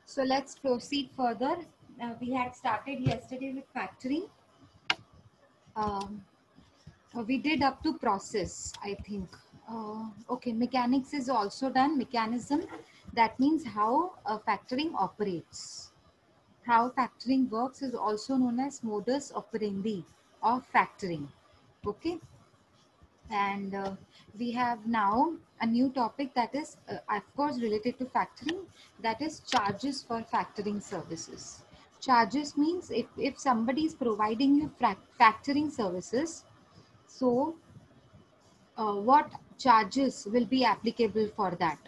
So let's proceed further. We had started yesterday with factoring. Um, we did up to process, I think. Okay, mechanics is also done. Mechanism, that means how factoring operates. How factoring works is also known as modus operandi of factoring. Okay. And we have now a new topic that is of course related to factoring, that is charges for factoring services. Charges means if somebody is providing you factoring services, so what charges will be applicable for that.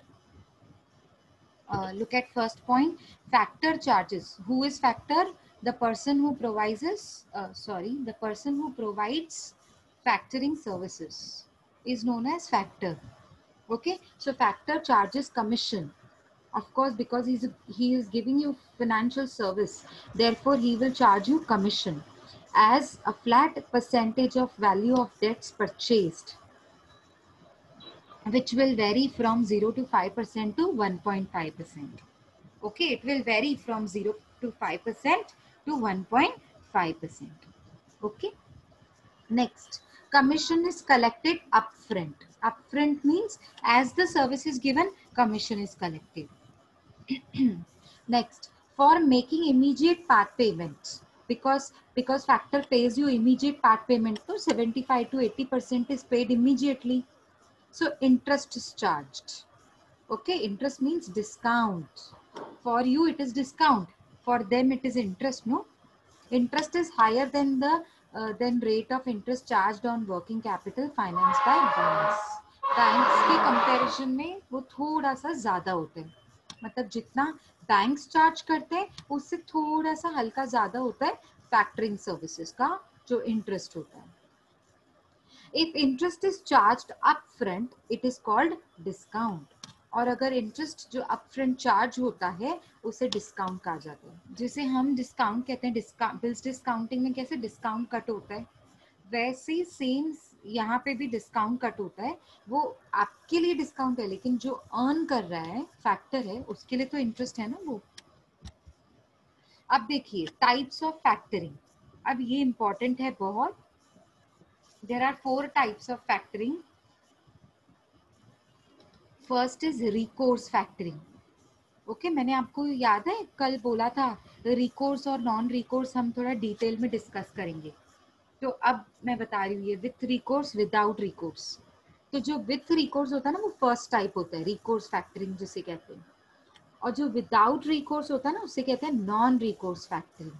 Look at first point, factor charges. Who is factor? The person who provides the person who provides factoring services is known as factor. Okay, so factor charges commission, of course, because he is giving you financial service, therefore he will charge you commission as a flat percentage of value of debts purchased, which will vary from 0 to 5% to 1.5%. Okay, it will vary from 0 to 5% to 1.5%. Okay. Next, commission is collected upfront. Upfront means as the service is given, commission is collected. Next, for making immediate part payments, because factor pays you immediate part payment, so 75 to 80% is paid immediately. So interest is charged. Okay, interest means discount. For you it is discount. For them it is interest. No, interest is higher than the than rate of interest charged on working capital financed by banks. Banks के comparison में वो थोड़ा सा ज्यादा होते हैं, मतलब जितना बैंक्स चार्ज करते हैं उससे थोड़ा सा हल्का ज्यादा होता है फैक्टरिंग सर्विसेज का जो इंटरेस्ट होता है. If interest is charged upfront, it is called discount. और अगर इंटरेस्ट जो अपफ्रंट चार्ज होता है उसे डिस्काउंट कहा जाता है. जिसे हम डिस्काउंट कहते हैं, बिल्स डिस्काउंटिंग में कैसे डिस्काउंट कट होता है, वैसे ही सेम यहाँ पे भी डिस्काउंट कट होता है. वो आपके लिए डिस्काउंट है, लेकिन जो अर्न कर रहा है फैक्टर है उसके लिए तो इंटरेस्ट है ना वो. अब देखिए टाइप्स ऑफ फैक्टरिंग, अब ये इंपॉर्टेंट है बहुत. There are 4 types of factoring. First is recourse factoring. Okay, मैंने आपको याद है कल बोला था रिकोर्स और नॉन रिकोर्स हम थोड़ा डिटेल में डिस्कस करेंगे. तो अब मैं बता रही हूँ ये विथ रिकोर्स, विदाउट रिकोर्स. तो जो विथ रिकोर्स होता है ना वो फर्स्ट टाइप होता है, रिकोर्स फैक्टरिंग जिसे कहते हैं. और जो विदाउट रिकोर्स होता है ना उसे कहते हैं नॉन रिकोर्स फैक्टरिंग.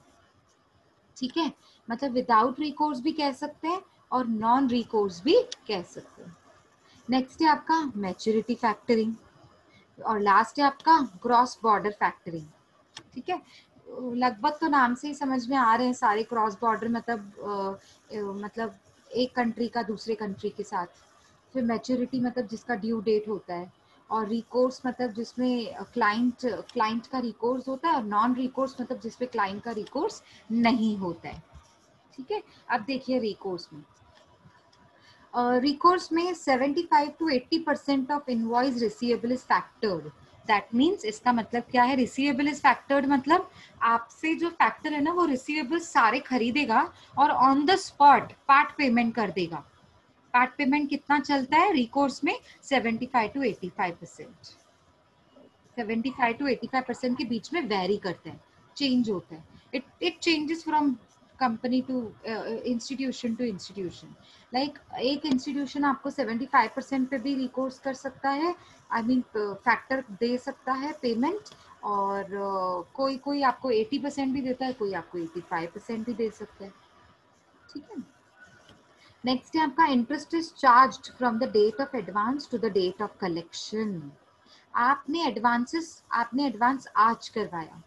ठीक है, मतलब विदाउट रिकोर्स भी कह सकते हैं और नॉन रिकोर्स भी कह सकते हैं. नेक्स्ट है आपका मैच्योरिटी फैक्टरिंग और लास्ट है आपका क्रॉस बॉर्डर फैक्टरिंग. ठीक है, लगभग तो नाम से ही समझ में आ रहे हैं सारे. क्रॉस बॉर्डर मतलब एक कंट्री का दूसरे कंट्री के साथ. फिर मैच्योरिटी मतलब जिसका ड्यू डेट होता है, और रिकोर्स मतलब जिसमें क्लाइंट का रिकोर्स होता है, और नॉन रिकोर्स मतलब जिसमें क्लाइंट का रिकोर्स नहीं होता है. ठीक है, अब देखिए रिकोर्स में recourse में 75 to 80% of invoice receivable is factored. That means इसका मतलब क्या है, receivable is factored मतलब आपसे जो factor है ना वो receivable सारे खरीदेगा और on the spot part payment कर देगा. part payment कितना चलता है recourse में 75 to 85%. 75 to 85% के बीच में vary करते हैं, change होता है. It changes from company to institution to institution. Like एक इंस्टीट्यूशन आपको 75% पे भी रिकोर्स कर सकता है, आई मीन फैक्टर दे सकता है पेमेंट, और कोई आपको 80% भी देता है, कोई आपको 85% भी दे सकता है. ठीक है. नेक्स्ट है आपका interest is charged from the date of advance to the date of collection. आपने एडवांस आज करवाया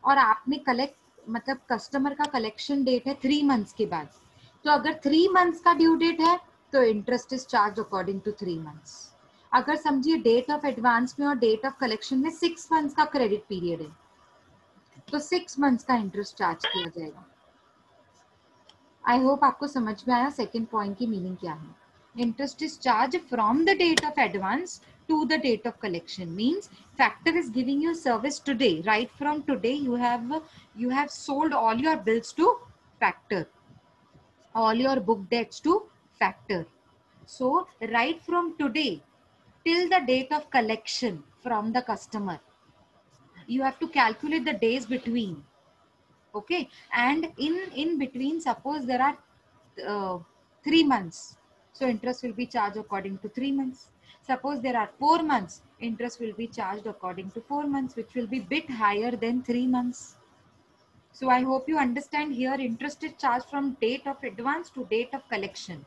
और आपने कलेक्ट मतलब कस्टमर का कलेक्शन डेट है 3 मंथ्स के बाद. तो अगर 3 मंथ्स का ड्यू डेट है तो interest is charge according to 3 months. अगर समझिए डेट ऑफ एडवांस में और डेट ऑफ कलेक्शन में 6 मंथ्स का क्रेडिट पीरियड है तो 6 मंथ्स का इंटरेस्ट चार्ज किया जाएगा. आई होप आपको समझ में आया सेकेंड पॉइंट की मीनिंग क्या है. Interest is charged from the date of advance to the date of collection. Means factor is giving you service today. Right from today, you have sold all your bills to factor, all your book debts to factor. So right from today till the date of collection from the customer, you have to calculate the days between. Okay, and in between, suppose there are 3 months, so interest will be charged according to 3 months. Suppose there are 4 months, interest will be charged according to 4 months, which will be bit higher than 3 months. So I hope you understand here. Interest is charged from date of advance to date of collection.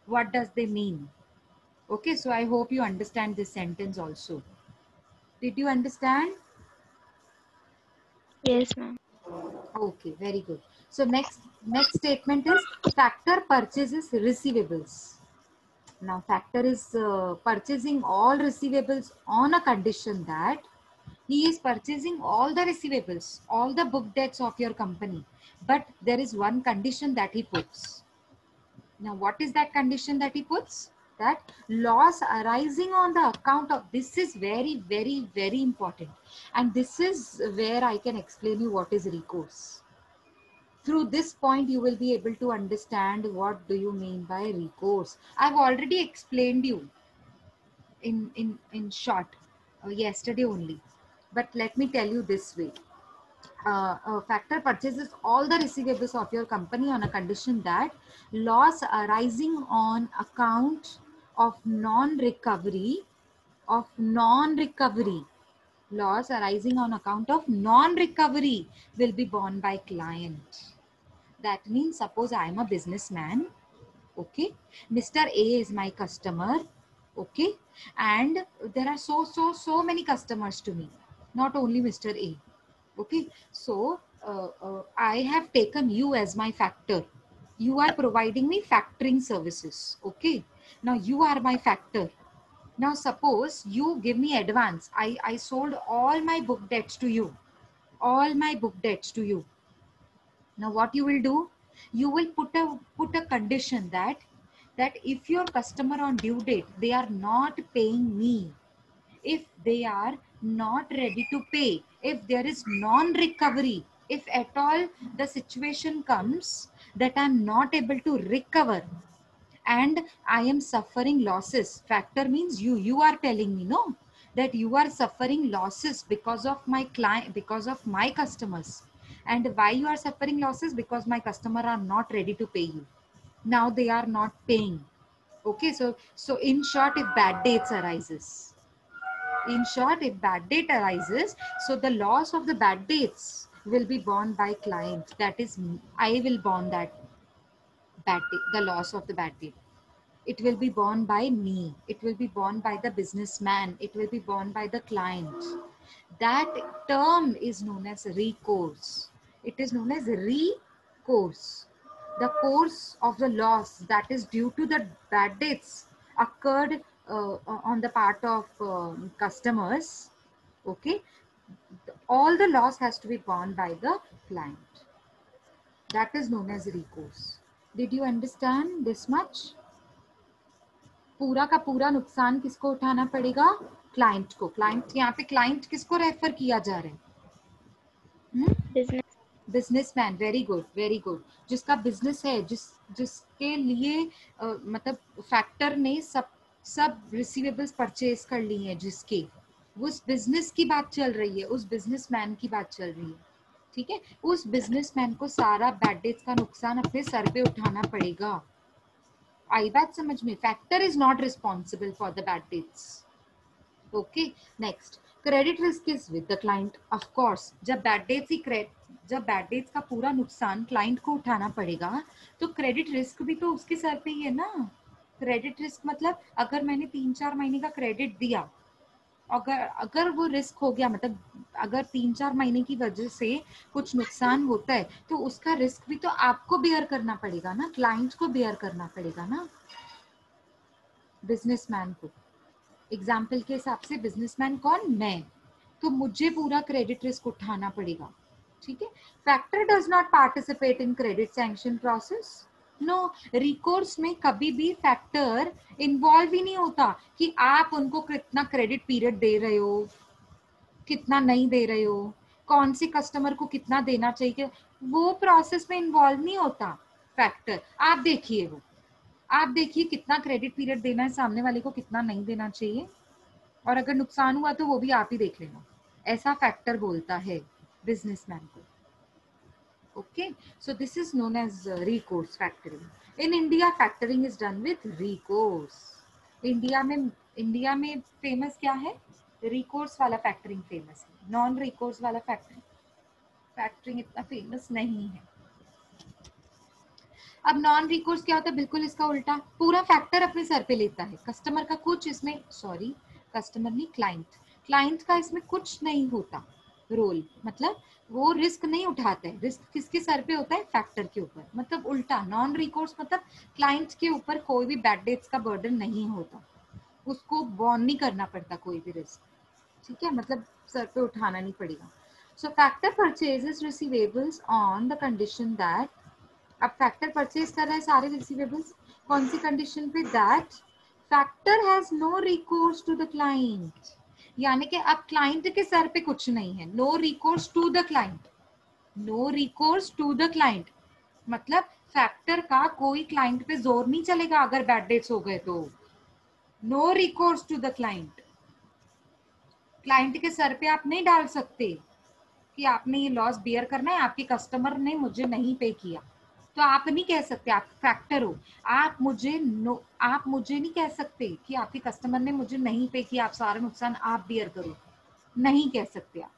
What does they mean? Okay, so I hope you understand this sentence also. Did you understand? Yes, ma'am. Okay, very good. So next statement is factor purchases receivables. Now factor is purchasing all receivables on a condition that he is purchasing all the receivables, all the book debts of your company. But there is one condition that he puts. Now what is that condition that he puts? That loss arising on the account of, this is very, very, very important. And this is where I can explain you what is recourse. Through this point, you will be able to understand what do you mean by recourse. I've already explained you in short yesterday only. But let me tell you this way. A factor purchases all the receivables of your company on a condition that loss arising on account of non-recovery, loss arising on account of non-recovery will be borne by client. That means, suppose I am a businessman, okay, Mr. A is my customer, okay, and there are so many customers to me, not only Mr. A, okay. So I have taken you as my factor. You are providing me factoring services, okay. Now you are my factor. Now suppose you give me advance. I sold all my book debts to you, all my book debts to you. Now what you will do, you will put a condition that if your customer on due date, they are not paying me, if they are not ready to pay, if there is non-recovery, if at all the situation comes that I'm not able to recover and I am suffering losses. Factor means you are telling me, no, that you are suffering losses because of my client, because of my customers. And why you are suffering losses? Because my customer are not ready to pay you. Now they are not paying. Okay, so in short, if bad dates arises, in short, if bad date arises, so the loss of the bad dates will be borne by client. That is, I will borne that bad date, the loss of the bad date. It will be borne by me. It will be borne by the businessman. It will be borne by the client. That term is known as recourse. It is known as recourse. The course of the loss that is due to the bad debts occurred on the part of customers. Okay. All the loss has to be borne by the client. That is known as recourse. Did you understand this much? पूरा का पूरा नुकसान किसको उठाना पड़ेगा? Client को. Client, यहाँ पे क्लाइंट किसको रेफर किया जा रहा है? Business. Businessman. Very good, very good. जिसका बिजनेस है, जिसके लिए मतलब फैक्टर ने सब रिसीवेबल्स परचेज कर ली हैं, जिसके, उस बिजनेस की बात चल रही है, उस बिजनेसमैन की बात चल रही है. ठीक है, उस बिजनेसमैन को सारा बैड डेट्स का नुकसान अपने सर पे उठाना पड़ेगा. आई बात समझ में? Factor is not responsible for the bad debts. Okay, next, credit risk is with the client. Of course, जब बैड डेट्स का पूरा नुकसान क्लाइंट को उठाना पड़ेगा, तो क्रेडिट रिस्क भी तो उसके सर पे ही है ना. क्रेडिट रिस्क मतलब अगर मैंने 3-4 महीने का क्रेडिट दिया, अगर वो रिस्क हो गया, मतलब अगर 3-4 महीने की वजह से कुछ नुकसान होता है, तो उसका रिस्क भी तो आपको बेयर करना पड़ेगा ना, क्लाइंट को बेयर करना पड़ेगा ना, बिजनेसमैन को. एग्जाम्पल के हिसाब से बिजनेसमैन कौन? मैं. तो मुझे पूरा क्रेडिट रिस्क उठाना पड़ेगा. ठीक है. Factor does not participate in credit sanction process. No, recourse में कभी भी फैक्टर इन्वॉल्व ही नहीं होता कि आप उनको कितना क्रेडिट पीरियड दे रहे हो, कितना नहीं दे रहे हो, कौन से कस्टमर को कितना देना चाहिए, वो प्रोसेस में इन्वॉल्व नहीं होता फैक्टर। आप देखिए, वो आप देखिए कितना क्रेडिट पीरियड देना है सामने वाले को, कितना नहीं देना चाहिए, और अगर नुकसान हुआ तो वो भी आप ही देख लेना। ऐसा फैक्टर बोलता है बिजनेसमैन को। Okay, so this is known as recourse factoring. In India, factoring is done with recourse. India में फेमस क्या है? recourse वाला factoring फेमस है, नॉन recourse वाला factoring इतना फेमस नहीं है। अब नॉन रिकोर्स क्या होता है? बिल्कुल इसका उल्टा, पूरा फैक्टर अपने सर पे लेता है, कस्टमर का कुछ इसमें, सॉरी कस्टमर नहीं, क्लाइंट का इसमें कुछ नहीं होता रोल, मतलब वो रिस्क नहीं उठाता है। रिस्क किसके सर पे होता है? फैक्टर के ऊपर। मतलब उल्टा, नॉन रिकोर्स मतलब क्लाइंट के ऊपर कोई भी बैड डेट्स का बर्डन नहीं होता, उसको बॉर्न नहीं करना पड़ता कोई भी रिस्क, ठीक है, मतलब सर पे उठाना नहीं पड़ेगा। So factor purchases receivables on the condition that, अब फैक्टर परचेज कर रहा है सारे रिसीवेबल्स, कौन सी कंडीशन पे? That factor has no recourse to the client, यानी कि अब क्लाइंट के सर पे कुछ नहीं है। No recourse to the client, no recourse to the client मतलब फैक्टर का कोई क्लाइंट पे जोर नहीं चलेगा अगर बैड डेट्स हो गए तो। No recourse to the client, client के सर पे आप नहीं डाल सकते कि आपने ये लॉस बियर करना है, आपके कस्टमर ने मुझे नहीं पे किया, तो आप नहीं कह सकते, आप फैक्टर हो, आप मुझे नहीं कह सकते कि आपके कस्टमर ने मुझे नहीं पे किया, आप सारा नुकसान आप बियर करो, नहीं कह सकते आप,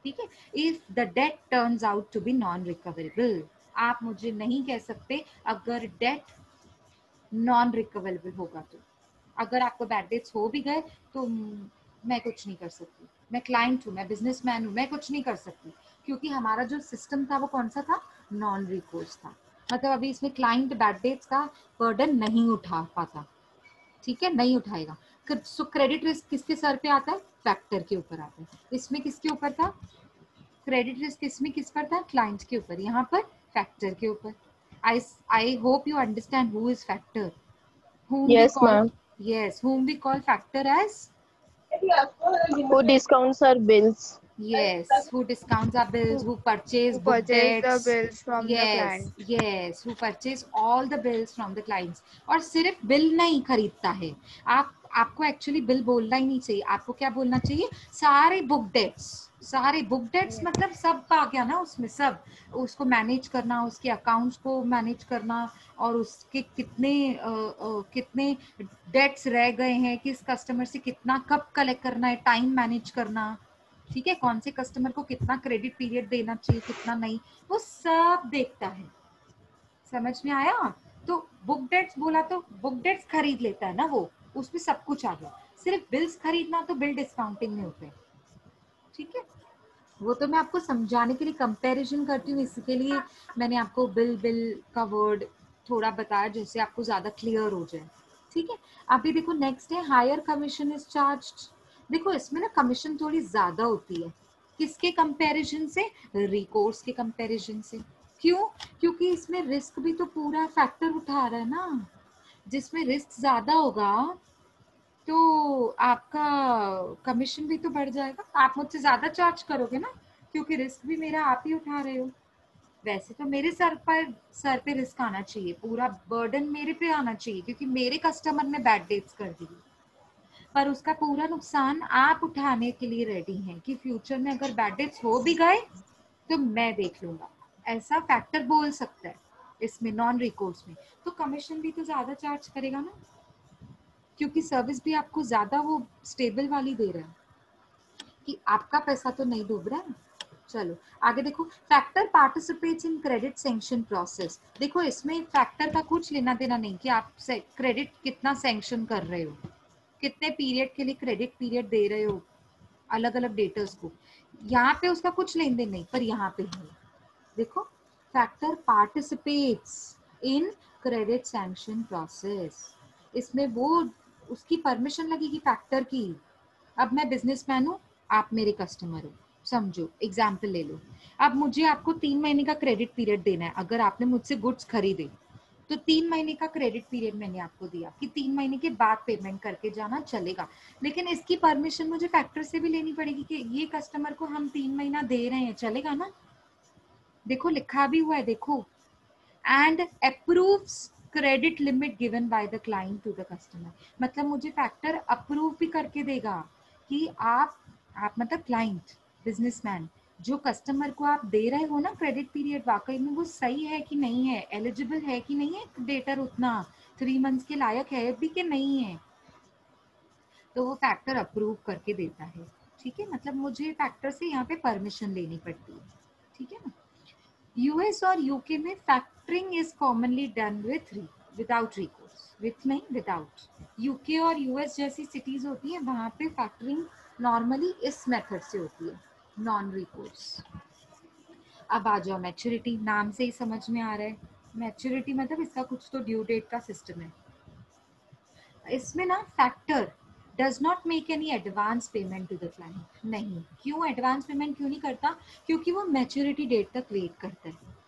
ठीक है। If the debt turns out to be non recoverable, आप मुझे नहीं कह सकते अगर डेट नॉन रिकवरेबल होगा तो। अगर आपको बैड डेट्स हो भी गए तो मैं कुछ नहीं कर सकती, मैं क्लाइंट हूँ, मैं बिजनेसमैन हूँ, मैं कुछ नहीं कर सकती, क्योंकि हमारा जो सिस्टम था वो कौन सा था? नॉन रिकोर्स था। मतलब अभी इसमें क्लाइंट बैड डेट्स का बर्डन नहीं उठा पाता, ठीक है, नहीं उठाएगा। सो क्रेडिट रिस्क किसके सर पे आता है? फैक्टर के ऊपर आता है। इसमें किसके ऊपर था? क्रेडिट रिस्क इसमें किस पर था? क्लाइंट के ऊपर, यहाँ पर फैक्टर के ऊपर। I hope you understand who is factor, whom we Yes, call, ma'am. yes, whom we call factor as, Who discounts our bills? yes, who discounts our bills, who, who purchase who book purchase the debts, bills from the yes, client. yes, who purchase all the bills from the clients। और सिर्फ bill नहीं खरीदता है, आपको actually bill बोलना ही नहीं चाहिए, आपको क्या बोलना चाहिए? सारे बुक डेट्स, सारे बुक डेट्स मतलब सब आ गया ना उसमें, सब उसको मैनेज करना, उसके अकाउंट्स को मैनेज करना, और उसके कितने डेट्स रह गए हैं, किस कस्टमर से कितना कब कलेक्ट करना है, टाइम मैनेज करना, ठीक है, कौन से कस्टमर को कितना क्रेडिट पीरियड देना चाहिए, कितना नहीं, वो सब देखता है। समझ में आया? तो बुक डेट्स बोला तो बुक डेट्स खरीद लेता है ना वो, उसमें सब कुछ आ गया। सिर्फ बिल्स खरीदना तो बिल डिस्काउंटिंग में होते हैं, ठीक है। वो तो मैं आपको समझाने के लिए कंपैरिजन करती हूँ, इसके लिए मैंने आपको बिल बिल का वर्ड थोड़ा बताया जिससे आपको ज्यादा क्लियर हो जाए, ठीक है। अभी देखो नेक्स्ट है हायर कमीशन इज चार्ज्ड। देखो इसमें ना कमीशन थोड़ी ज्यादा होती है, किसके कंपैरिजन से? रिकोर्स के कंपैरिजन से। क्यों? क्योंकि इसमें रिस्क भी तो पूरा फैक्टर उठा रहा है ना, जिसमें रिस्क ज्यादा होगा तो आपका कमीशन भी तो बढ़ जाएगा, आप मुझसे ज्यादा चार्ज करोगे ना, क्योंकि रिस्क भी मेरा आप ही उठा रहे हो। वैसे तो मेरे सर पे रिस्क आना चाहिए, पूरा बर्डन मेरे पे आना चाहिए, क्योंकि मेरे कस्टमर ने बैड डेट्स कर दी, पर उसका पूरा नुकसान आप उठाने के लिए रेडी हैं कि फ्यूचर में अगर बैड डेट्स हो भी गए तो मैं देख लूंगा, ऐसा फैक्टर बोल सकता है इसमें नॉन रिकोर्स में। तो कमीशन भी तो ज्यादा चार्ज करेगा ना, क्योंकि सर्विस भी आपको ज्यादा वो स्टेबल वाली दे रहा है, कि आपका पैसा तो नहीं डूब रहा है। चलो आगे देखो, factor participates in credit sanction process. देखो इसमें फैक्टर का कुछ लेना देना नहीं कि आप क्रेडिट कितना सैंक्शन कर रहे हो, कितने पीरियड के लिए क्रेडिट पीरियड दे रहे हो अलग अलग डेटर्स को, यहाँ पे उसका कुछ लेन देन नहीं, पर यहाँ पे है। देखो factor participates in credit sanction process, इसमें वो उसकी परमिशन लगेगी फैक्टर की। अब मैं बिजनेसमैन हूँ, आप मेरे कस्टमर हो, समझो एग्जाम्पल ले लो। अब मुझे आपको 3 महीने का क्रेडिट पीरियड देना है, अगर आपने मुझसे गुड्स खरीदे तो 3 महीने का क्रेडिट पीरियड मैंने आपको दिया कि 3 महीने के बाद पेमेंट करके जाना चलेगा, लेकिन इसकी परमिशन मुझे फैक्टर से भी लेनी पड़ेगी कि ये कस्टमर को हम 3 महीना दे रहे हैं, चलेगा ना? देखो लिखा भी हुआ है, देखो, and approves credit limit given by the client to the customer. मतलब मुझे फैक्टर अप्रूव भी करके देगा कि आप मतलब क्लाइंट, बिजनेसमैन, जो कस्टमर को आप दे रहे हो ना क्रेडिट पीरियड, वाकई में वो सही है कि नहीं है, एलिजिबल है कि नहीं है, डेटर उतना 3 मंथ्स के लायक है भी कि नहीं है, तो वो फैक्टर अप्रूव करके देता है। ठीक है, मतलब मुझे फैक्टर से यहाँ पे परमिशन लेनी पड़ती है। ठीक है ना? यूएस और यूके में factoring is commonly done without recourse, with नहीं, विदाउट। यूके और यूएस जैसी सिटीज होती है वहां पे फैक्टरिंग नॉर्मली इस मेथड से होती है, नॉन रिकोर्स। अब आ जाओ मैच्योरिटी, नाम से ही समझ में आ रहा है मैच्योरिटी मतलब इसका कुछ तो ड्यू डेट का सिस्टम है। इसमें ना factor does not make any advance payment to the client. नहीं, क्यों एडवांस पेमेंट क्यों नहीं करता? क्योंकि वो मैच्योरिटी डेट तक वेट करता है।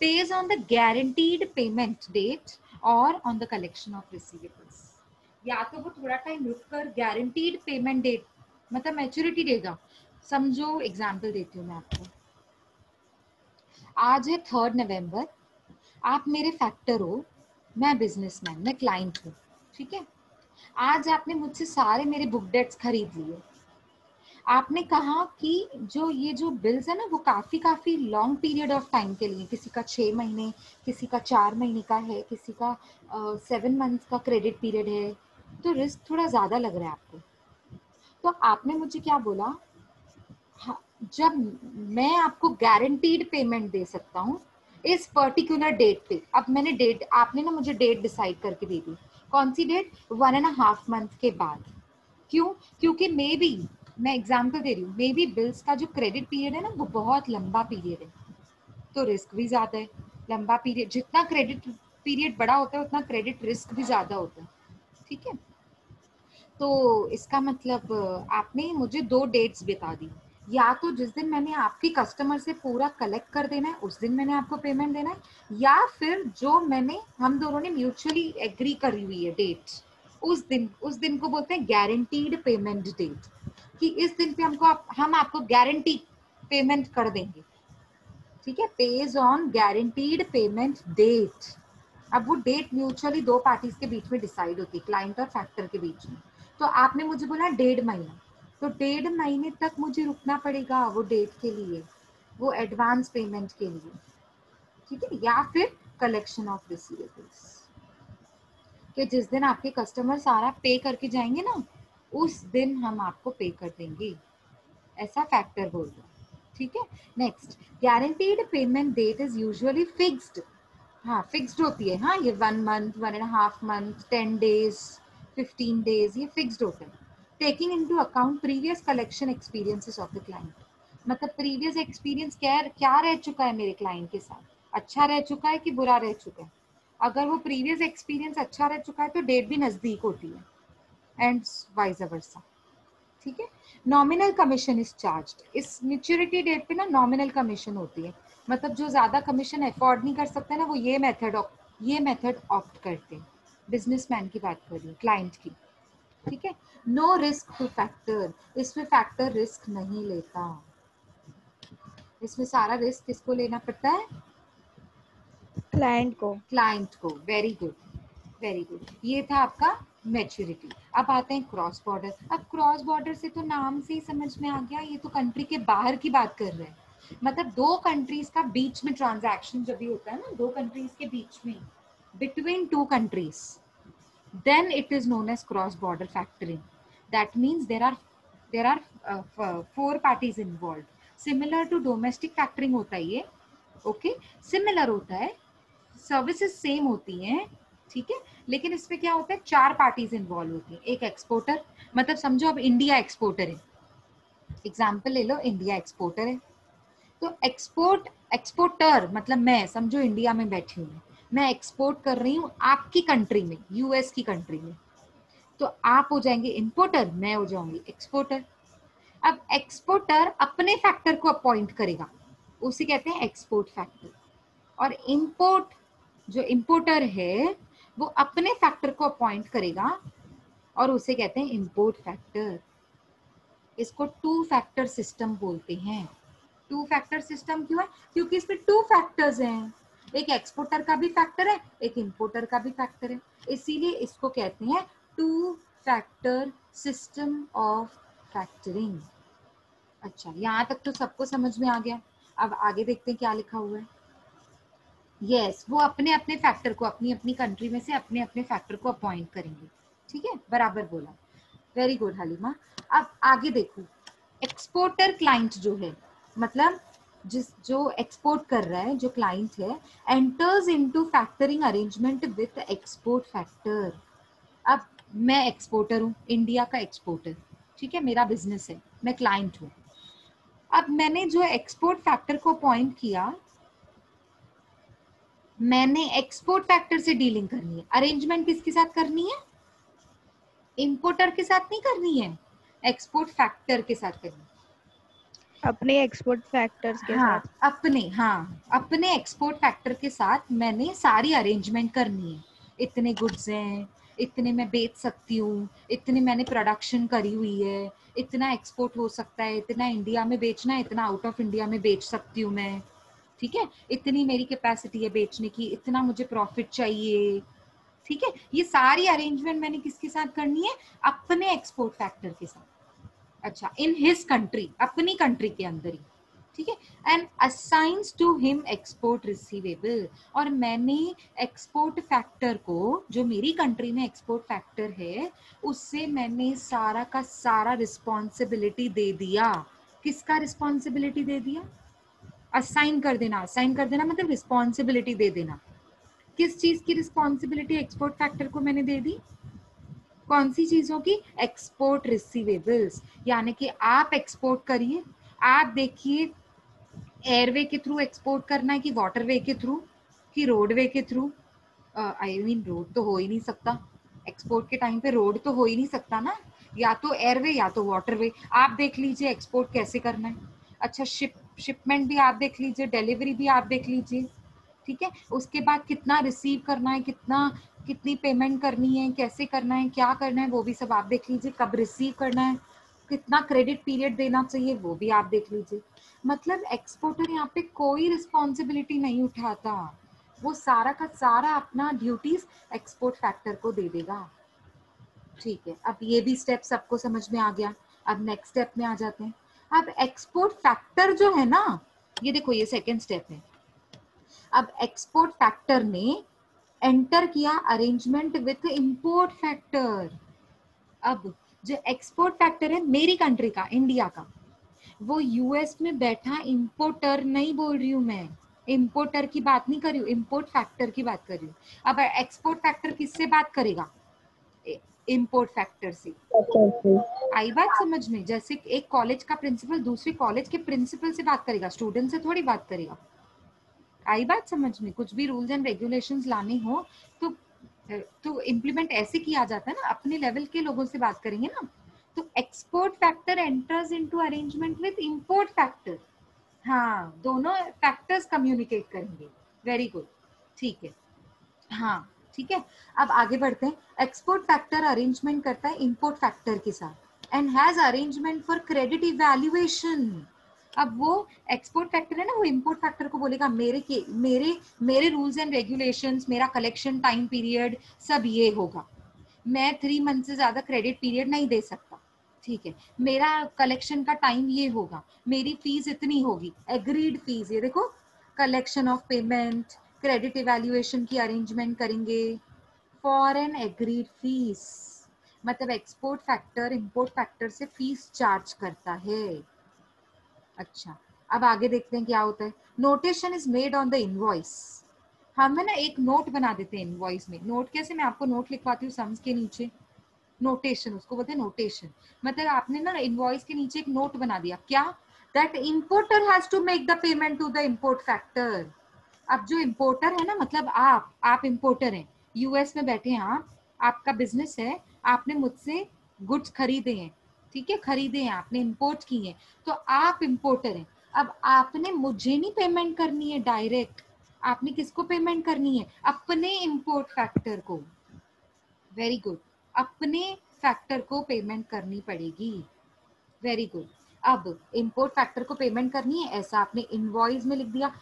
Pays on the guaranteed payment date or on the collection of receivables। या तो वो थोड़ा टाइम रुक कर guaranteed payment date मतलब मैच्योरिटी देगा। समझो, एग्जाम्पल देती हूँ मैं आपको। आज है 3 नवंबर, आप मेरे फैक्टर हो, मैं बिजनेसमैन, मैं क्लाइंट हूँ। ठीक है, आज आपने मुझसे सारे मेरे बुक डेट्स खरीद लिए। आपने कहा कि जो बिल्स है ना वो काफी लॉन्ग पीरियड ऑफ टाइम के लिए, किसी का 6 महीने, किसी का 4 महीने का है, किसी का 7 मंथ्स का क्रेडिट पीरियड है, तो रिस्क थोड़ा ज्यादा लग रहा है आपको। तो आपने मुझे क्या बोला? हाँ, जब मैं आपको गारंटीड पेमेंट दे सकता हूँ इस पर्टिकुलर डेट पे। अब मैंने डेट, आपने ना मुझे डेट डिसाइड करके दे दी। कौन सी डेट? 1.5 मंथ के बाद। क्यों? क्योंकि मे बी, मैं एग्जाम्पल दे रही हूँ, मे बी बिल्स का जो क्रेडिट पीरियड है ना वो बहुत लंबा पीरियड है, तो रिस्क भी ज्यादा है। लंबा पीरियड, जितना क्रेडिट पीरियड बड़ा होता है उतना क्रेडिट रिस्क भी ज्यादा होता है। ठीक है, तो इसका मतलब आपने मुझे 2 डेट्स बता दी, या तो जिस दिन मैंने आपके कस्टमर से पूरा कलेक्ट कर देना है उस दिन मैंने आपको पेमेंट देना है, या फिर जो मैंने, हम दोनों ने म्यूचुअली एग्री करी हुई है डेट, उस दिन को बोलते हैं गारंटीड पेमेंट डेट, कि इस दिन पे हम आपको गारंटी पेमेंट कर देंगे। ठीक है, pays on guaranteed payment date. अब वो डेट म्यूचुअली 2 पार्टीज के बीच में डिसाइड होती है, क्लाइंट और फैक्टर के बीच में। तो आपने मुझे बोला 1.5 महीना, तो 1.5 महीने तक मुझे रुकना पड़ेगा वो डेट के लिए, वो एडवांस पेमेंट के लिए। ठीक है, या फिर कलेक्शन ऑफ रिसीवेबल्स, कि जिस दिन आपके कस्टमर सारा पे करके जाएंगे ना उस दिन हम आपको पे कर देंगे, ऐसा फैक्टर बोल रहा है। ठीक है, next, guaranteed payment date is usually fixed. हाँ, फिक्स्ड होती है। हाँ, ये 1 मंथ, 1.5 मंथ, 10 डेज, 15 डेज, ये फिक्स्ड होता है। Taking into account previous collection experiences of the client. मतलब प्रीवियस एक्सपीरियंस क्या क्या रह चुका है मेरे क्लाइंट के साथ, अच्छा रह चुका है कि बुरा रह चुका है। अगर वो प्रीवियस एक्सपीरियंस अच्छा रह चुका है तो डेट भी नजदीक होती है, एंड वाइस वर्सा। ठीक है, नॉमिनल कमीशन इज चार्ज्ड। इस मैच्योरिटी डेट पे ना नॉमिनल कमीशन होती है, मतलब जो ज्यादा कमीशन अफोर्ड नहीं कर सकते ना वो ये मेथड ऑप्ट करते हैं। बिजनेसमैन की बात कर रही हूँ, क्लाइंट की। ठीक है, नो रिस्क टू फैक्टर, इसमें फैक्टर रिस्क नहीं लेता, इसमें सारा रिस्क किसको लेना पड़ता है? क्लाइंट को। क्लाइंट को। Very good, very good. ये था आपका मैच्योरिटी। अब आते हैं क्रॉस बॉर्डर। अब क्रॉस बॉर्डर से तो नाम से ही समझ में आ गया, ये तो कंट्री के बाहर की बात कर रहे हैं। मतलब 2 कंट्रीज का बीच में ट्रांजैक्शन जब भी होता है ना, 2 कंट्रीज के बीच में, between 2 countries, then it is known as cross border factoring. That means there are 4 parties involved. Similar to domestic factoring होता है ये, ओके, सिमिलर होता है, सर्विसेज सेम होती हैं। ठीक है, लेकिन इसमें क्या होता है, 4 पार्टीज इन्वॉल्व होती हैं। एक एक्सपोर्टर, मतलब समझो अब इंडिया एक्सपोर्टर है, एग्जाम्पल ले लो, इंडिया एक्सपोर्टर है, तो एक्सपोर्टर मतलब मैं, समझो इंडिया में बैठी हूँ, मैं एक्सपोर्ट कर रही हूँ आपकी कंट्री में, यूएस की कंट्री में, तो आप हो जाएंगे इंपोर्टर, मैं हो जाऊंगी एक्सपोर्टर। अब एक्सपोर्टर अपने फैक्टर को अपॉइंट करेगा, उसे कहते हैं एक्सपोर्ट फैक्टर, और इंपोर्ट जो इंपोर्टर है वो अपने फैक्टर को अपॉइंट करेगा और उसे कहते हैं इंपोर्ट फैक्टर। इसको टू फैक्टर सिस्टम बोलते हैं। टू फैक्टर सिस्टम क्यों है? क्योंकि इसमें टू फैक्टर्स हैं, एक एक्सपोर्टर का भी फैक्टर है, एक इंपोर्टर का भी फैक्टर है, इसीलिए इसको कहते हैं two factor system of factoring. अच्छा, यहाँ तक तो सबको समझ में आ गया। अब आगे देखते हैं क्या लिखा हुआ है। यस, वो अपने अपने फैक्टर को, अपनी अपनी कंट्री में से अपने अपने फैक्टर को अपॉइंट करेंगे। ठीक है, बराबर बोला, वेरी गुड हलीमा। अब आगे देखो, एक्सपोर्टर क्लाइंट जो है, मतलब जो एक्सपोर्ट कर रहा है, जो क्लाइंट है, enters into factoring arrangement with export factor. अब मैं एक्सपोर्टर हूँ, इंडिया का एक्सपोर्टर, ठीक है, मेरा बिजनेस है, मैं क्लाइंट हूँ। अब मैंने जो एक्सपोर्ट फैक्टर को अपॉइंट किया, मैंने एक्सपोर्ट फैक्टर से डीलिंग करनी है। अरेंजमेंट किसके साथ करनी है? इंपोर्टर के साथ नहीं करनी है, एक्सपोर्ट फैक्टर के साथ करनी है। अपने एक्सपोर्ट फैक्टर्स के हाँ, साथ। अपने एक्सपोर्ट फैक्टर के साथ मैंने सारी अरेंजमेंट करनी है। इतने गुड्स हैं, इतने मैं बेच सकती हूँ, इतने मैंने प्रोडक्शन करी हुई है, इतना एक्सपोर्ट हो सकता है, इतना इंडिया में बेचना है, इतना आउट ऑफ इंडिया में बेच सकती हूँ मैं। ठीक है, इतनी मेरी कैपेसिटी है बेचने की, इतना मुझे प्रॉफिट चाहिए। ठीक है, ये सारी अरेंजमेंट मैंने किसके साथ करनी है? अपने एक्सपोर्ट फैक्टर के साथ। अच्छा, इन हिज कंट्री, अपनी कंट्री के अंदर ही। ठीक है, and assigns to him export receivable. और मैंने एक्सपोर्ट फैक्टर को, जो मेरी कंट्री में एक्सपोर्ट फैक्टर है, उससे मैंने सारा का सारा रिस्पॉन्सिबिलिटी दे दिया। किसका रिस्पॉन्सिबिलिटी दे दिया? असाइन कर देना। असाइन कर देना मतलब रिस्पॉन्सिबिलिटी दे देना। किस चीज की रिस्पॉन्सिबिलिटी एक्सपोर्ट फैक्टर को मैंने दे दी? कौन सी चीजों की? Export receivables. यानी कि आप एक्सपोर्ट करिए, आप देखिए एयरवे के थ्रू एक्सपोर्ट करना है कि वाटरवे के थ्रू कि रोडवे के थ्रू। आई मीन रोड तो हो ही नहीं सकता एक्सपोर्ट के टाइम पे, रोड तो हो ही नहीं सकता ना, या तो एयरवे या तो वाटरवे। आप देख लीजिए एक्सपोर्ट कैसे करना है। अच्छा, शिपमेंट भी आप देख लीजिए, डिलीवरी भी आप देख लीजिए। ठीक है, उसके बाद कितना रिसीव करना है, कितनी पेमेंट करनी है, कैसे करना है, क्या करना है, वो भी सब आप देख लीजिए। कब रिसीव करना है, कितना क्रेडिट पीरियड देना चाहिए, वो भी आप देख लीजिए। मतलब एक्सपोर्टर यहाँ पे कोई रिस्पॉन्सिबिलिटी नहीं उठाता, वो सारा का सारा अपना ड्यूटीज एक्सपोर्ट फैक्टर को दे देगा। ठीक है, अब ये भी स्टेप सबको समझ में आ गया। अब नेक्स्ट स्टेप में आ जाते हैं। अब एक्सपोर्ट फैक्टर जो है ना, ये देखो, ये सेकेंड स्टेप है। अब एक्सपोर्ट फैक्टर ने एंटर किया अरेंजमेंट विथ इंपोर्ट फैक्टर। अब जो एक्सपोर्ट फैक्टर है मेरी कंट्री का, इंडिया का, वो यूएस में बैठा इंपोर्टर नहीं बोल रही हूँ मैं, इंपोर्टर की बात नहीं कर रही हूँ, इंपोर्ट फैक्टर की बात कर रही हूँ। अब एक्सपोर्ट फैक्टर किससे बात करेगा? इंपोर्ट फैक्टर से। आई बात समझ में? जैसे एक कॉलेज का प्रिंसिपल दूसरे कॉलेज के प्रिंसिपल से बात करेगा, स्टूडेंट से थोड़ी बात करेगा। आई बात समझ में? कुछ भी रूल्स एंड रेगुलेशंस लाने हो तो इम्प्लीमेंट ऐसे किया जाता है ना, अपने लेवल के लोगों से बात करेंगे ना। तो export factor enters into arrangement with import factor. हाँ, दोनों फैक्टर्स कम्युनिकेट करेंगे। वेरी गुड, ठीक है। हाँ, ठीक है, अब आगे बढ़ते हैं। एक्सपोर्ट फैक्टर अरेंजमेंट करता है इंपोर्ट फैक्टर के साथ and has arrangement for credit evaluation. अब वो एक्सपोर्ट फैक्टर है ना, वो इंपोर्ट फैक्टर को बोलेगा मेरे रूल्स एंड रेगुलेशंस, मेरा कलेक्शन टाइम पीरियड सब ये होगा, मैं 3 मंथ से ज्यादा क्रेडिट पीरियड नहीं दे सकता। ठीक है, मेरा कलेक्शन का टाइम ये होगा, मेरी फीस इतनी होगी, एग्रीड फीस। ये देखो, collection of payment, credit evaluation की अरेंजमेंट करेंगे फॉर एन एग्रीड फीस। मतलब एक्सपोर्ट फैक्टर इंपोर्ट फैक्टर से फीस चार्ज करता है। अच्छा, अब आगे देखते हैं क्या होता है। Notation is made on the invoice. हम है ना एक नोट बना देते हैं इनवॉइस में। नोट कैसे? मैं आपको नोट लिखवाती हूँ सम्स के नीचे, नोटेशन उसको बोलते हैं। नोटेशन मतलब आपने ना इनवॉइस के नीचे एक नोट बना दिया, क्या? That importer has to make the payment to the import factor. अब जो इंपोर्टर है ना, मतलब आप इंपोर्टर हैं, यूएस में बैठे हैं आप, आपका बिजनेस है, आपने मुझसे गुड्स खरीदे हैं, ठीक है, खरीदे हैं आपने, इंपोर्ट किए हैं, तो आप इंपोर्टर हैं। अब आपने मुझे नहीं पेमेंट करनी है डायरेक्ट, आपने किसको पेमेंट करनी है? अपने इंपोर्ट फैक्टर को। वेरी गुड, अपने फैक्टर को पेमेंट करनी पड़ेगी। Very good. अब इंपोर्ट फैक्टर को पेमेंट करनी है, ऐसा आपने इनवॉइस में लिख दिया।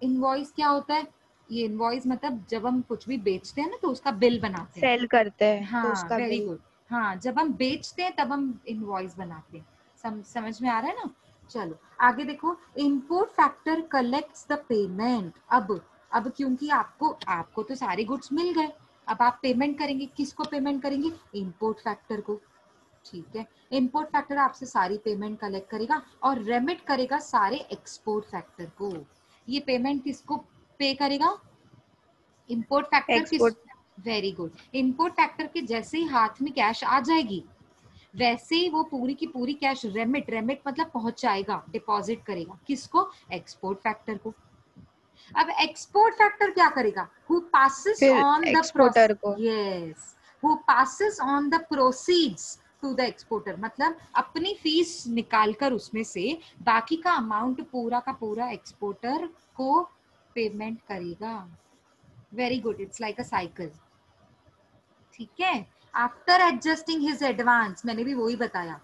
इनवॉइस क्या होता है? ये इनवॉइस मतलब जब हम कुछ भी बेचते हैं ना तो उसका बिल बनाते हैं। सेल करते हैं तो हाँ, उसका वेरी बिल। गुड। हाँ, जब हम बेचते हैं तब हम इनवॉइस बनाते हैं। समझ में आ रहा है ना? चलो आगे देखो, import factor collects the payment. अब क्योंकि आपको तो सारे गुड्स मिल गए, अब आप पेमेंट करेंगे, किसको पेमेंट करेंगे? इंपोर्ट फैक्टर को। ठीक है, इंपोर्ट फैक्टर आपसे सारी पेमेंट कलेक्ट करेगा और रेमिट करेगा सारे एक्सपोर्ट फैक्टर को। ये पेमेंट किसको पे करेगा? इंपोर्ट फैक्टर किस? Export. Very good. Import factor के जैसे ही हाथ में कैश आ जाएगी, वैसे ही वो पूरी की पूरी कैश रेमिट मतलब पहुंचाएगा, डिपॉजिट करेगा। किसको? एक्सपोर्ट फैक्टर को। अब एक्सपोर्ट फैक्टर क्या करेगा? हु पासेस फिर ऑन द एक्सपोर्टर को। Yes, who passes on the proceeds to the exporter, मतलब अपनी फीस निकालकर उसमें से बाकी का अमाउंट पूरा का पूरा एक्सपोर्टर को पेमेंट करेगा। Very good, it's like a cycle. ठीक है, आफ्टर एडजस्टिंग हिज एडवांस, मैंने भी वही बताया।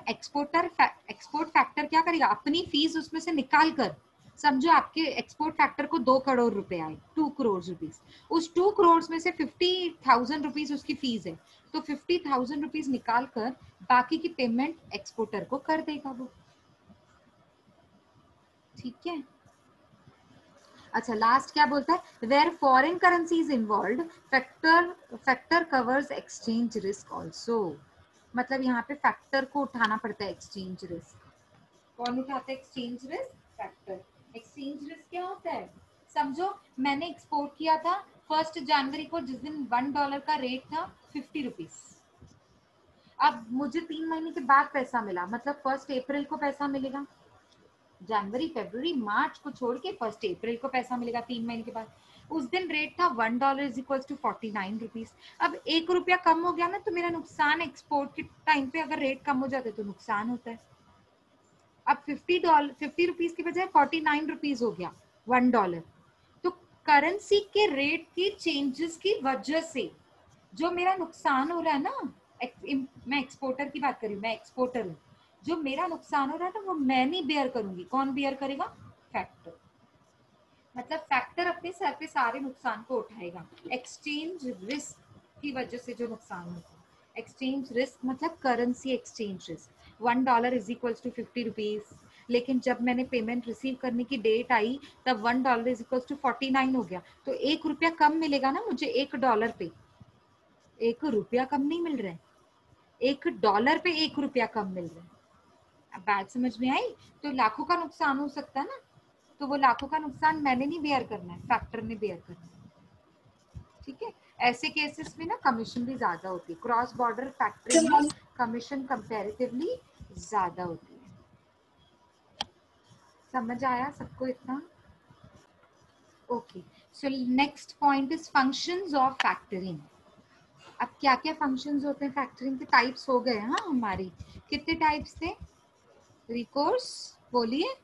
एक्सपोर्ट फैक्टर क्या करेगा? अपनी फीस उसमें से निकाल कर, समझो आपके एक्सपोर्ट फैक्टर को 2 करोड़ रुपए आए, 2 करोड़ रुपीज। उस 2 करोड़ में से 50,000 रुपीज उसकी फीस है, तो 50,000 रुपीज निकाल कर बाकी की पेमेंट एक्सपोर्टर को कर देगा वो। ठीक है, अच्छा लास्ट क्या बोलता है? Where foreign currency is involve, factor covers exchange risk also. मतलब यहाँ पे फैक्टर को उठाना पड़ता है एक्सचेंज रिस्क। कौन उठाता है exchange risk? Factor. Exchange risk क्या होता है? समझो मैंने एक्सपोर्ट किया था 1 जनवरी को, जिस दिन $1 का रेट था 50 रुपीज। अब मुझे 3 महीने के बाद पैसा मिला, मतलब 1 अप्रैल को पैसा मिलेगा। जनवरी, फरवरी, मार्च को छोड़ के 1 अप्रैल को पैसा मिलेगा, 3 महीने के बाद। उस दिन रेट था $1 इज इक्वल टू 49 रुपीज। अब 1 रुपया कम हो गया ना, तो मेरा नुकसान, एक्सपोर्ट के टाइम पे अगर रेट कम हो जाते तो नुकसान होता है। अब $50 रुपीज की बजाय 49 रुपीज हो गया, $1। तो करेंसी के रेट की चेंजेस की वजह से जो मेरा नुकसान हो रहा है ना, मैं एक्सपोर्टर की बात कर रही हूँ, मैं एक्सपोर्टर हूँ, जो मेरा नुकसान हो रहा है ना वो मैं नहीं बेयर करूंगी। कौन बेयर करेगा? फैक्टर। मतलब फैक्टर अपने सर पे सारे नुकसान को उठाएगा, एक्सचेंज रिस्क की वजह से जो नुकसान होता है। एक्सचेंज रिस्क मतलब currency exchange risk. $1 is equal to 50 rupees, लेकिन जब मैंने पेमेंट रिसीव करने की डेट आई तब $1 इज इक्वल टू 49 हो गया, तो 1 रुपया कम मिलेगा ना मुझे $1 पे। 1 रुपया कम नहीं मिल रहा है, $1 पे 1 रुपया कम मिल रहा है। अब बात समझ में आई? तो लाखों का नुकसान हो सकता है ना, तो वो लाखों का नुकसान मैंने नहीं बेयर करना है, फैक्टर ने बेयर करना है। ठीक है, ऐसे केसेस में ना कमीशन भी ज्यादा होती है। क्रॉस बॉर्डर फैक्टरिंग में कमीशन कंपैरेटिवली ज्यादा होती है। समझ आया सबको इतना? Okay, so next point is functions of factoring. अब क्या क्या फंक्शंस होते हैं फैक्टरिंग के? टाइप्स हो गए हाँ हमारी। कितने टाइप्स थे? रिकोर्स बोलिए।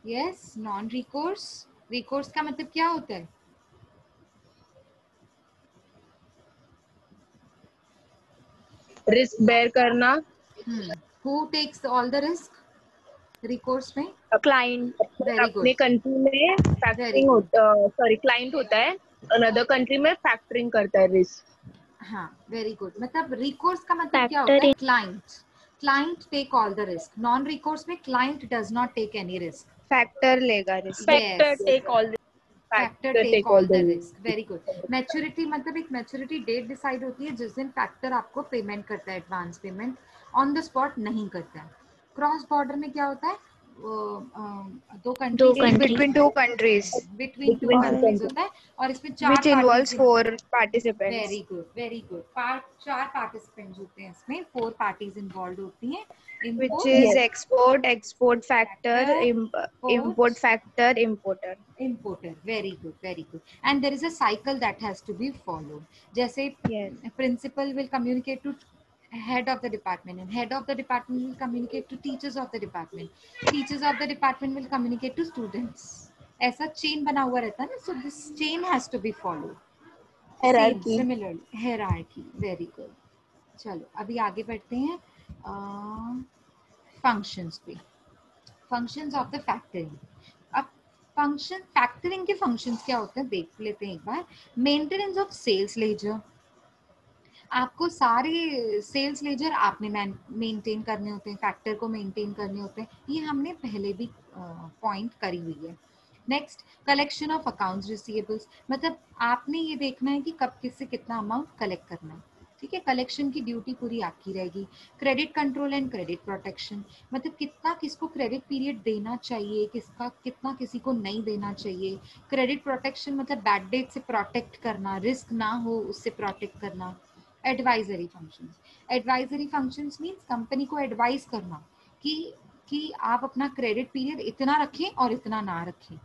Yes, non recourse. रिकोर्स का मतलब क्या होता है? रिस्क बेयर करना। Who takes all the risk recourse में? क्लाइंट। वेरी अपने गुड, कंट्री में very factoring good. Sorry client होता है, अनदर कंट्री में फैक्टरिंग करता है रिस्क। हाँ, वेरी गुड। मतलब रिकोर्स का मतलब क्या होता है? Factoring. Client take all the risk. Non recourse में client does not take any risk. Factor लेगा risk. Factor yes, take all factor factor take take all all the the risk. Very good. Maturity मतलब एक maturity date decide होती है जिस दिन factor आपको payment करता है, advance payment on the spot नहीं करता है। क्रॉस बॉर्डर में क्या होता है? दो दो कंट्रीज के कंट्री। बीच, between two countries between two between two और कंट्रीज कंट्री। होता है, और इसमें 4 which involves parties. 4 participants. Very good, very good. 4 participants होते हैं इसमें, 4 पार्टीज इन्वॉल्व होती हैं। which import is yes. export factor, factor, import factor, importer. importer. Very good, very good. And there is a cycle that has to be followed. जैसे Yes. principal will communicate to head of the department, and head of the department will communicate to teachers of the department, teachers of the department will communicate to students. ऐसा chain बना हुआ रहता है ना, so this chain has to be followed. Same, Hierarchy. similarly, hierarchy. Very good. चलो अभी आगे बढ़ते हैं functions पे. Functions of the factoring. अब function factoring के functions क्या होते हैं देख लेते हैं एक बार. Maintenance of sales ledger. आपको सारे सेल्स लेजर आपने मेंटेन करने होते हैं, फैक्टर को मेंटेन करने होते हैं, ये हमने पहले भी पॉइंट करी हुई है. Next, collection of accounts receivables, मतलब आपने ये देखना है कि कब किससे कितना अमाउंट कलेक्ट करना है. ठीक है, कलेक्शन की ड्यूटी पूरी आपकी रहेगी. Credit control and credit protection, मतलब कितना किसको क्रेडिट पीरियड देना चाहिए, किसका कितना किसी को नहीं देना चाहिए. क्रेडिट प्रोटेक्शन मतलब बैड डेट से प्रोटेक्ट करना, रिस्क ना हो उससे प्रोटेक्ट करना. Advisory functions, advisory functions means company को एडवाइस करना कि आप अपना क्रेडिट पीरियड इतना रखें और इतना ना रखें.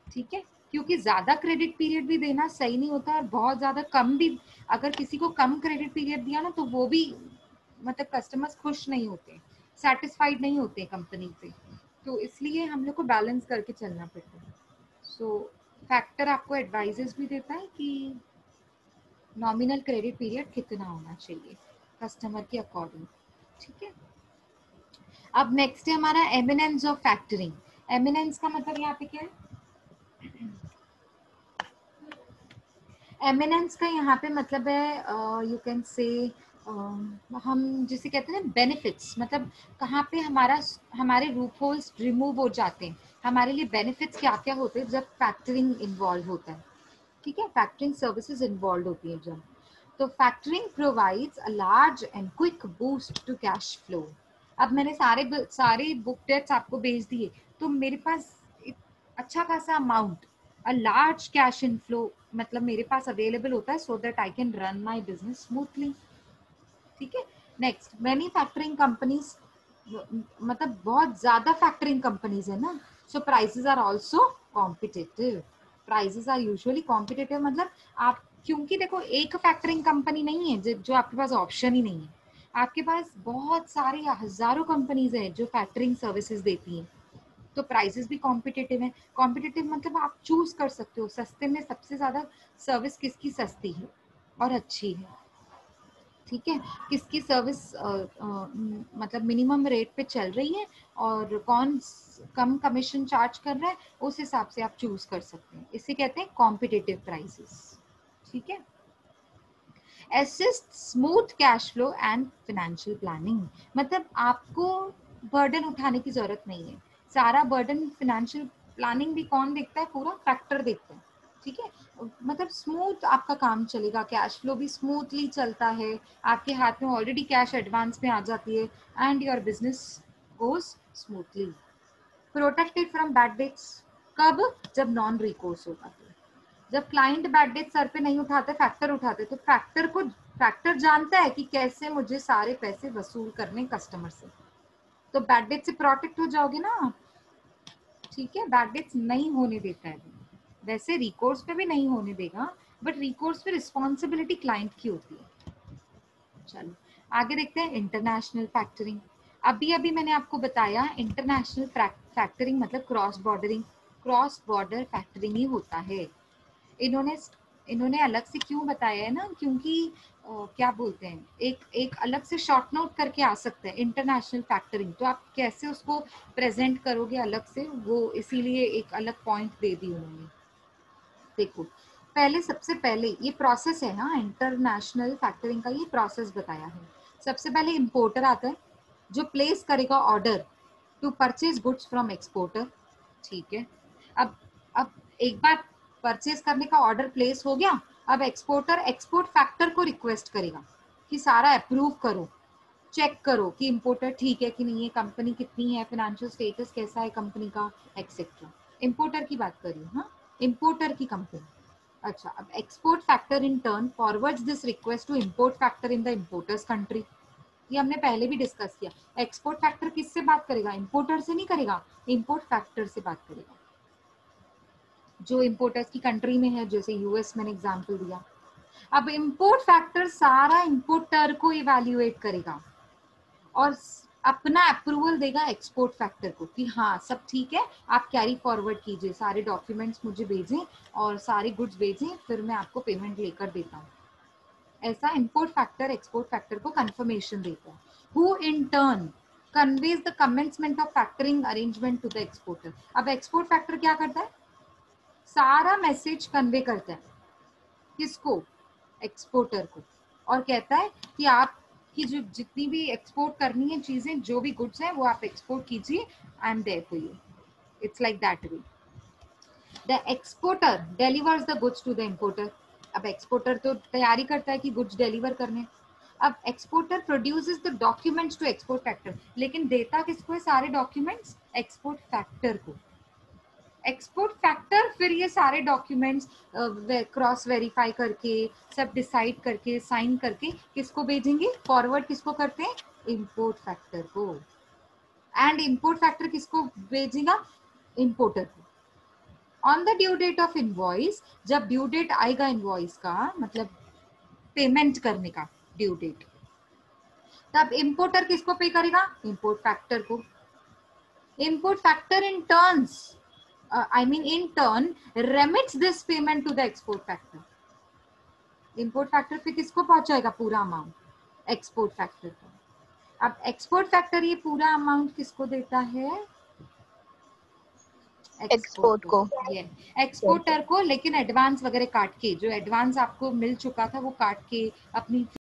ठीक है, क्योंकि ज्यादा क्रेडिट पीरियड भी देना सही नहीं होता और बहुत ज्यादा कम भी, अगर किसी को कम क्रेडिट पीरियड दिया ना तो वो भी मतलब कस्टमर्स खुश नहीं होते, सेटिस्फाइड नहीं होते कंपनी से. तो इसलिए हम लोग को बैलेंस करके चलना पड़ता है. सो फैक्टर आपको एडवाइजेस भी देता है कि नॉमिनल क्रेडिट पीरियड कितना होना चाहिए कस्टमर के अकॉर्डिंग. ठीक है, अब नेक्स्ट है हमारा एमिनेंस ऑफ फैक्टरिंग. एमिनेंस का मतलब यहाँ पे क्या है, एमिनेंस का यहाँ पे मतलब है यू कैन से हम जिसे कहते हैं बेनिफिट्स, मतलब कहाँ पे हमारे रूप होल्स रिमूव हो जाते हैं, हमारे लिए बेनिफिट्स क्या क्या होते हैं जब फैक्टरिंग इन्वॉल्व होता है. ठीक है, फैक्टरिंग सर्विसेज इन्वॉल्व होती है जब. तो factoring provides a large and quick boost to cash flow. अब मैंने सारे बुक डेट्स आपको भेज दिए, तो मेरे पास अच्छा खासा amount, a large cash inflow मतलब मेरे पास अवेलेबल होता है so that I can run my business smoothly. ठीक है, नेक्स्ट, मैनी फैक्टरिंग कंपनीज, मतलब बहुत ज्यादा फैक्टरिंग कंपनीज है ना, so prices are also competitive. Prices are usually competitive, मतलब आप, क्योंकि देखो एक फैक्टरिंग कंपनी नहीं है जो आपके पास ऑप्शन ही नहीं है, आपके पास बहुत सारी हजारों कंपनीज है जो फैक्टरिंग सर्विसेज देती हैं, तो प्राइसेस भी कॉम्पिटिटिव है. कॉम्पिटिटिव मतलब आप चूज कर सकते हो सस्ते में सबसे ज्यादा सर्विस किसकी सस्ती है और अच्छी है. ठीक है, किसकी सर्विस मतलब मिनिमम रेट पे चल रही है और कौन कम कमीशन चार्ज कर रहा है, उस हिसाब से आप चूज कर सकते हैं. इसे कहते हैं कॉम्पिटिटिव प्राइसेस. ठीक है, assist smooth cash flow and financial planning, मतलब आपको बर्डन उठाने की जरूरत नहीं है. सारा बर्डन फाइनेंशियल प्लानिंग भी कौन देखता है, पूरा फैक्टर देखता है. ठीक है, मतलब स्मूथ आपका काम चलेगा, कैश फ्लो भी स्मूथली चलता है, आपके हाथ में ऑलरेडी कैश एडवांस में आ जाती है and your business goes smoothly. Protected from bad debts, कब, जब नॉन रिकोर्स होगा, जब क्लाइंट बैड डेट सर पे नहीं उठाते, फैक्टर उठाते, तो फैक्टर जानता है कि कैसे मुझे सारे पैसे वसूल करने कस्टमर से, तो बैड डेट से प्रोटेक्ट हो जाओगे ना आप. ठीक है, बैड डेट्स नहीं होने देता है, वैसे रिकोर्स पे भी नहीं होने देगा, बट रिकोर्स पे रिस्पॉन्सिबिलिटी क्लाइंट की होती है. चलो आगे देखते हैं इंटरनेशनल फैक्टरिंग. अभी अभी मैंने आपको बताया इंटरनेशनल फैक्टरिंग मतलब क्रॉस बॉर्डर फैक्टरिंग ही होता है. इन्होंने अलग से क्यों बताया है ना, क्योंकि क्या बोलते हैं, एक अलग से शॉर्ट नोट करके आ सकता है इंटरनेशनल फैक्टरिंग, तो आप कैसे उसको प्रेजेंट करोगे अलग से, वो इसीलिए एक अलग पॉइंट दे दी उन्होंने. देखो पहले, सबसे पहले ये प्रोसेस है ना इंटरनेशनल फैक्टरिंग का, ये प्रोसेस बताया है. सबसे पहले इंपोर्टर आता है जो प्लेस करेगा order to purchase goods from exporter. ठीक है, अब एक बार परचेज करने का ऑर्डर प्लेस हो गया, अब एक्सपोर्टर एक्सपोर्ट फैक्टर को रिक्वेस्ट करेगा कि सारा अप्रूव करो, चेक करो कि इंपोर्टर ठीक है कि नहीं है, कंपनी कितनी है, फाइनेंशियल स्टेटस कैसा है कंपनी का, एक्सेट्रा. इंपोर्टर की बात करिए, हाँ, इंपोर्टर की कंपनी. अच्छा, अब export factor in turn forwards this request to import factor in the importer's country. ये हमने पहले भी डिस्कस किया. एक्सपोर्ट फैक्टर किससे बात करेगा, इंपोर्टर से नहीं करेगा, इंपोर्ट फैक्टर से बात करेगा जो इंपोर्टर्स की कंट्री में है, जैसे यूएस मैंने एग्जांपल दिया. अब इंपोर्ट फैक्टर सारा इंपोर्टर को इवैल्यूएट करेगा और अपना अप्रूवल देगा एक्सपोर्ट फैक्टर को कि हाँ सब ठीक है, आप कैरी फॉरवर्ड कीजिए, सारे डॉक्यूमेंट्स मुझे भेजें और सारे गुड्स भेजें, फिर मैं आपको पेमेंट लेकर देता हूँ। ऐसा इंपोर्ट फैक्टर एक्सपोर्ट फैक्टर को कंफर्मेशन देता है। Who in turn conveys the commencement of factoring arrangement to the exporter. अब एक्सपोर्ट फैक्टर क्या करता है? सारा मैसेज कन्वे करता है किसको? एक्सपोर्टर को, और कहता है कि आप कि जो जितनी भी एक्सपोर्ट करनी है चीजें, जो भी गुड्स हैं वो आप एक्सपोर्ट कीजिए, I am there for you. It's like that way. The exporter delivers the goods to the importer. अब एक्सपोर्टर तो तैयारी करता है कि गुड्स डिलीवर करने। अब exporter produces the documents to export factor, लेकिन देता किसको है सारे डॉक्यूमेंट्स? एक्सपोर्ट फैक्टर को। एक्सपोर्ट फैक्टर फिर ये सारे डॉक्यूमेंट्स क्रॉस वेरीफाई करके, सब डिसाइड करके, साइन करके किसको भेजेंगे? फॉरवर्ड किसको करते हैं? इंपोर्ट फैक्टर को। एंड इंपोर्ट फैक्टर किसको भेजेगा? इंपोर्टर को। On the due date of invoice, जब ड्यू डेट आएगा इनवॉइस का, मतलब पेमेंट करने का ड्यू डेट, तब इंपोर्टर किसको पे करेगा? इंपोर्ट फैक्टर को। Import factor in turns in turn remits this payment to the export factor. Import factor पे किसको पहुंचाएगा पूरा अमाउंट? एक्सपोर्ट फैक्टर को। अब एक्सपोर्ट फैक्टर ये पूरा अमाउंट किसको देता है? एक्सपोर्ट को। ये एक्सपोर्टर को, लेकिन एडवांस वगैरह काट के, जो एडवांस आपको मिल चुका था वो काट के अपनी